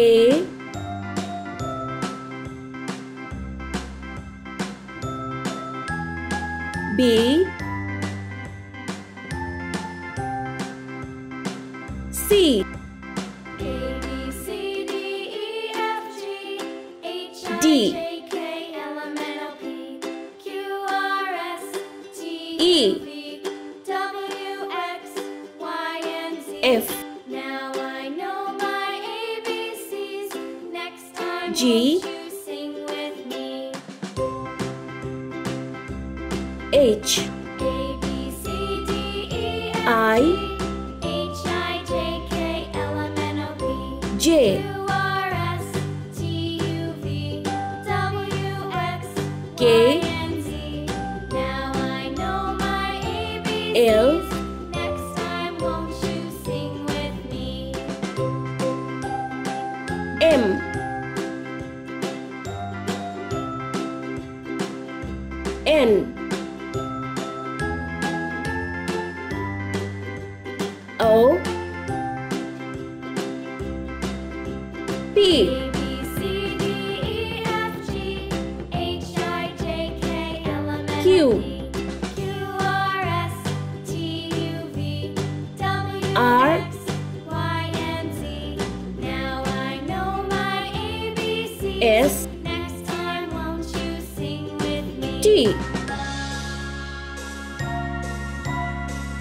A B C D E F Now I know my ABCs. Next time G won't you sing with me? H A B C D E F I G H I J K L M N O P J Q R S T U V W X K Y and Z. Now I know my ABCs. L Next time won't you sing with me? M N O P A B C D E F G H I J K L M N Q O P Q R S T U V W R X Y and Z. Now I know my ABCs. S Next time won't you sing with me? T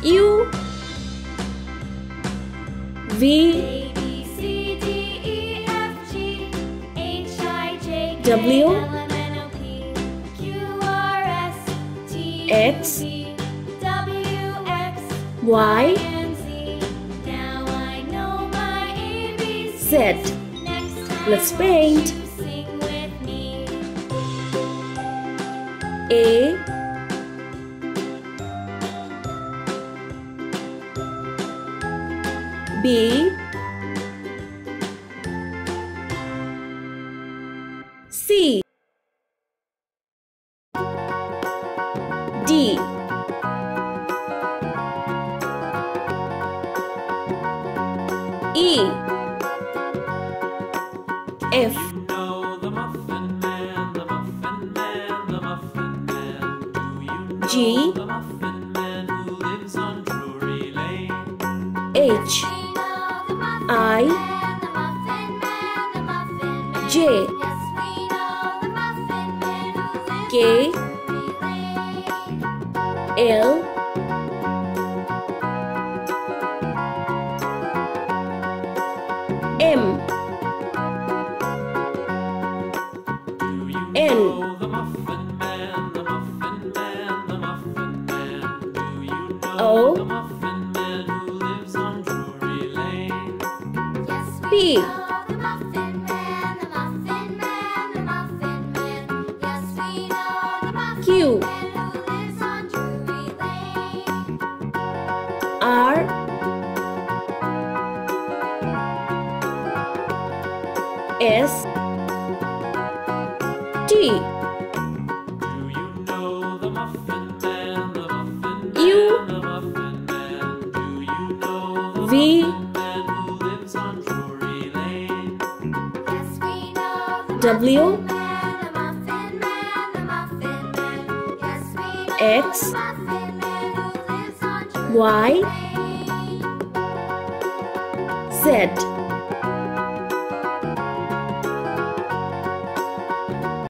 U V A B C D E F G H I J K W L M N O P Q R S T U X V W X Y and Z. Now I know my ABCs. Z. Next time Let's won't paint. you sing with me? A B C D E F know the Muffin Man, the Muffin Man, the Muffin Man. Do you know G the Muffin Man who lives on Drury Lane? H We know the Muffin I Man, the Muffin Man, the Muffin Man. J Yes, we know the Muffin Man who lives K on Drury Lane. L M Do you N know the Muffin Man, the Muffin Man, the Muffin Man? Do you know O the Muffin Man who lives on Drury Lane? Yes, we P know the Muffin Man, the Muffin Man, the Muffin Man. Yes, we know the Muffin Q Man who lives on Drury Lane. R S T Do you know the Muffin Man, the Muffin U Man, the Muffin Man? Do you know the V Muffin Man who lives on Drury Lane? Yes, we know the W Muffin Man, the Muffin Man, the Muffin Man. Yes, we know X the Muffin Man who lives on Drury Y Lane. Z